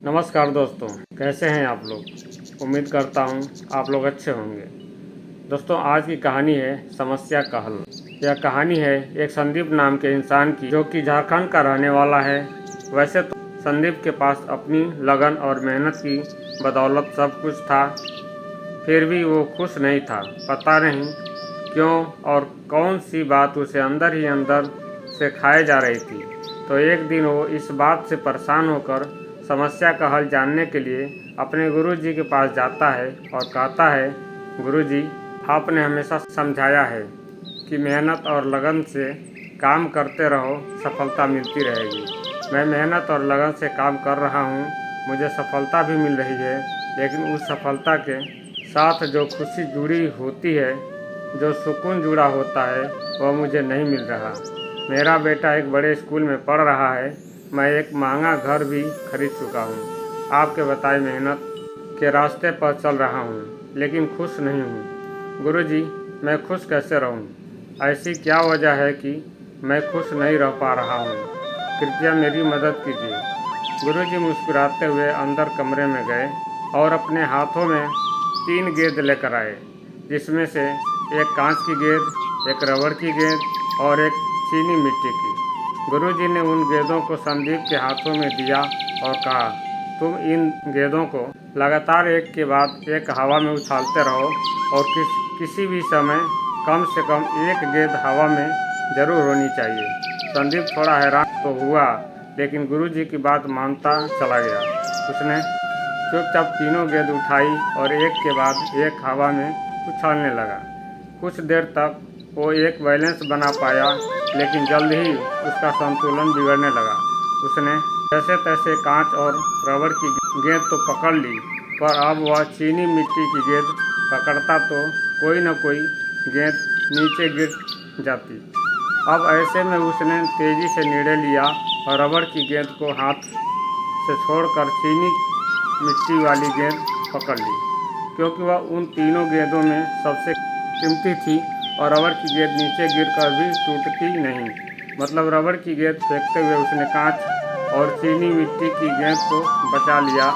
नमस्कार दोस्तों, कैसे हैं आप लोग। उम्मीद करता हूं आप लोग अच्छे होंगे। दोस्तों, आज की कहानी है समस्या का हल। यह कहानी है एक संदीप नाम के इंसान की, जो कि झारखंड का रहने वाला है। वैसे तो संदीप के पास अपनी लगन और मेहनत की बदौलत सब कुछ था, फिर भी वो खुश नहीं था। पता नहीं क्यों और कौन सी बात उसे अंदर ही अंदर से खाए जा रही थी। तो एक दिन वो इस बात से परेशान होकर समस्या का हल जानने के लिए अपने गुरुजी के पास जाता है और कहता है, गुरुजी, आपने हमेशा समझाया है कि मेहनत और लगन से काम करते रहो, सफलता मिलती रहेगी। मैं मेहनत और लगन से काम कर रहा हूँ, मुझे सफलता भी मिल रही है, लेकिन उस सफलता के साथ जो खुशी जुड़ी होती है, जो सुकून जुड़ा होता है, वह मुझे नहीं मिल रहा। मेरा बेटा एक बड़े स्कूल में पढ़ रहा है, मैं एक महंगा घर भी खरीद चुका हूँ। आपके बताए मेहनत के रास्ते पर चल रहा हूँ, लेकिन खुश नहीं हूँ। गुरुजी, मैं खुश कैसे रहूँ? ऐसी क्या वजह है कि मैं खुश नहीं रह पा रहा हूँ? कृपया मेरी मदद कीजिए। गुरुजी मुस्कुराते हुए अंदर कमरे में गए और अपने हाथों में 3 गेंद लेकर आए, जिसमें से एक कांच की गेंद, एक रबड़ की गेंद और एक चीनी मिट्टी की। गुरुजी ने उन गेंदों को संदीप के हाथों में दिया और कहा, तुम इन गेंदों को लगातार एक के बाद एक हवा में उछालते रहो और किसी भी समय कम से कम एक गेंद हवा में जरूर होनी चाहिए। संदीप थोड़ा हैरान तो हुआ, लेकिन गुरुजी की बात मानता चला गया। उसने चुपचाप तीनों गेंद उठाई और एक के बाद एक हवा में उछालने लगा। कुछ देर तक वो एक बैलेंस बना पाया, लेकिन जल्द ही उसका संतुलन बिगड़ने लगा। उसने जैसे तैसे कांच और रबड़ की गेंद तो पकड़ ली, पर अब वह चीनी मिट्टी की गेंद पकड़ता तो कोई न कोई गेंद नीचे गिर जाती। अब ऐसे में उसने तेजी से निर्णय लिया और रबड़ की गेंद को हाथ से छोड़कर चीनी मिट्टी वाली गेंद पकड़ ली, क्योंकि वह उन तीनों गेंदों में सबसे कीमती थी और रबड़ की गेंद नीचे गिरकर भी टूटती नहीं। मतलब रबड़ की गेंद फेंकते हुए उसने कांच और चीनी मिट्टी की गेंद को बचा लिया,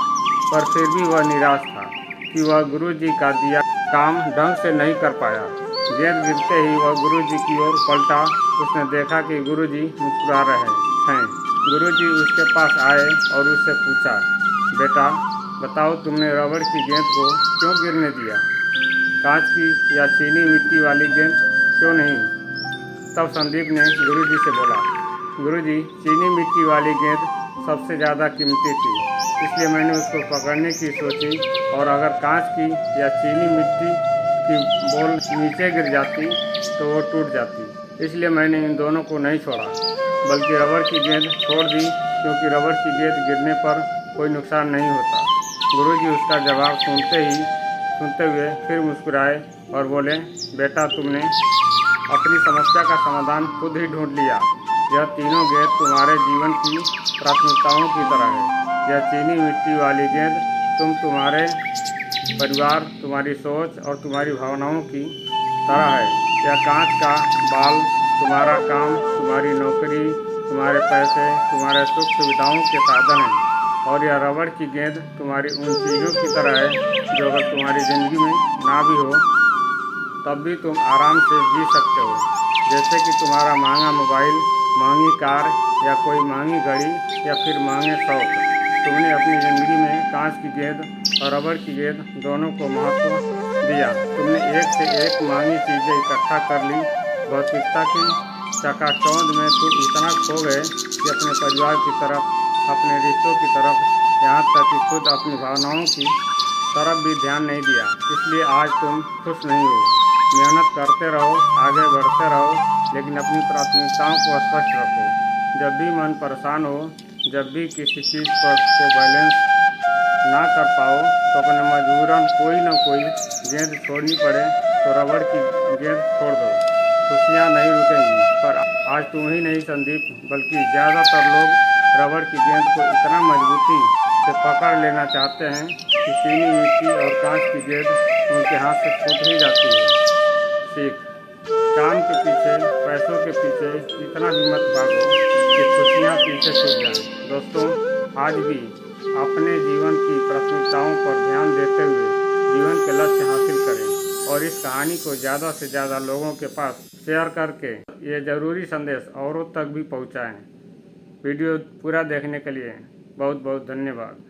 पर फिर भी वह निराश था कि वह गुरुजी का दिया काम ढंग से नहीं कर पाया। गेंद गिरते ही वह गुरुजी की ओर पलटा। उसने देखा कि गुरुजी मुस्कुरा रहे हैं। गुरुजी उसके पास आए और उससे पूछा, बेटा, बताओ, तुमने रबड़ की गेंद को क्यों गिरने दिया? कांच की या चीनी मिट्टी वाली गेंद क्यों नहीं? तब संदीप ने गुरुजी से बोला, गुरुजी, चीनी मिट्टी वाली गेंद सबसे ज़्यादा कीमती थी, इसलिए मैंने उसको पकड़ने की सोची, और अगर कांच की या चीनी मिट्टी की बॉल नीचे गिर जाती तो वो टूट जाती। इसलिए मैंने इन दोनों को नहीं छोड़ा, बल्कि रबड़ की गेंद छोड़ दी, क्योंकि रबड़ की गेंद गिरने पर कोई नुकसान नहीं होता। गुरुजी उसका जवाब सुनते हुए फिर मुस्कुराए और बोले, बेटा, तुमने अपनी समस्या का समाधान खुद ही ढूंढ लिया। यह तीनों गेंद तुम्हारे जीवन की प्राथमिकताओं की तरह है। यह चीनी मिट्टी वाली गेंद तुम्हारे परिवार, तुम्हारी सोच और तुम्हारी भावनाओं की तरह है। यह कांच का बाल तुम्हारा काम, तुम्हारी नौकरी, तुम्हारे पैसे, तुम्हारे सुख सुविधाओं के साधन हैं, और यह रबड़ की गेंद तुम्हारी उन चीज़ों की तरह है जो अगर तुम्हारी ज़िंदगी में ना भी हो तब भी तुम आराम से जी सकते हो। जैसे कि तुम्हारा महंगा मोबाइल, महंगी कार या कोई महंगी घड़ी या फिर महंगे शौक। तुमने अपनी ज़िंदगी में कांच की गेंद और रबड़ की गेंद दोनों को महत्व दिया। तुमने एक से एक महंगी चीज़ें इकट्ठा कर ली। भौतिकता की चकाचौंध में तुम इतना खो गए कि अपने परिवार की तरफ, अपने रिश्तों की तरफ, यहाँ तक कि खुद अपनी भावनाओं की तरफ भी ध्यान नहीं दिया। इसलिए आज तुम खुश नहीं हो। मेहनत करते रहो, आगे बढ़ते रहो, लेकिन अपनी प्राथमिकताओं को स्पष्ट रखो। जब भी मन परेशान हो, जब भी किसी चीज़ पर को बैलेंस ना कर पाओ, तो अपने मजबूरन कोई न कोई गेंद छोड़नी पड़े तो रबड़ की गेंद छोड़ दो। खुशियाँ नहीं रुकेंगी, पर आज तुम ही नहीं संदीप, बल्कि ज़्यादातर लोग रबड़ की गेंद को इतना मजबूती से पकड़ लेना चाहते हैं कि चीनी मिट्टी और कांच की गेंद उनके हाथ से छूट ही जाती है। सीख, काम के पीछे, पैसों के पीछे इतना भी मत भागो कि खुशियाँ पीछे छूट जाएं। दोस्तों, आज भी अपने जीवन की प्राथमिकताओं पर ध्यान देते हुए जीवन के लक्ष्य हासिल करें और इस कहानी को ज़्यादा से ज़्यादा लोगों के पास शेयर करके ये ज़रूरी संदेश औरों तक भी पहुँचाएँ। वीडियो पूरा देखने के लिए बहुत बहुत धन्यवाद।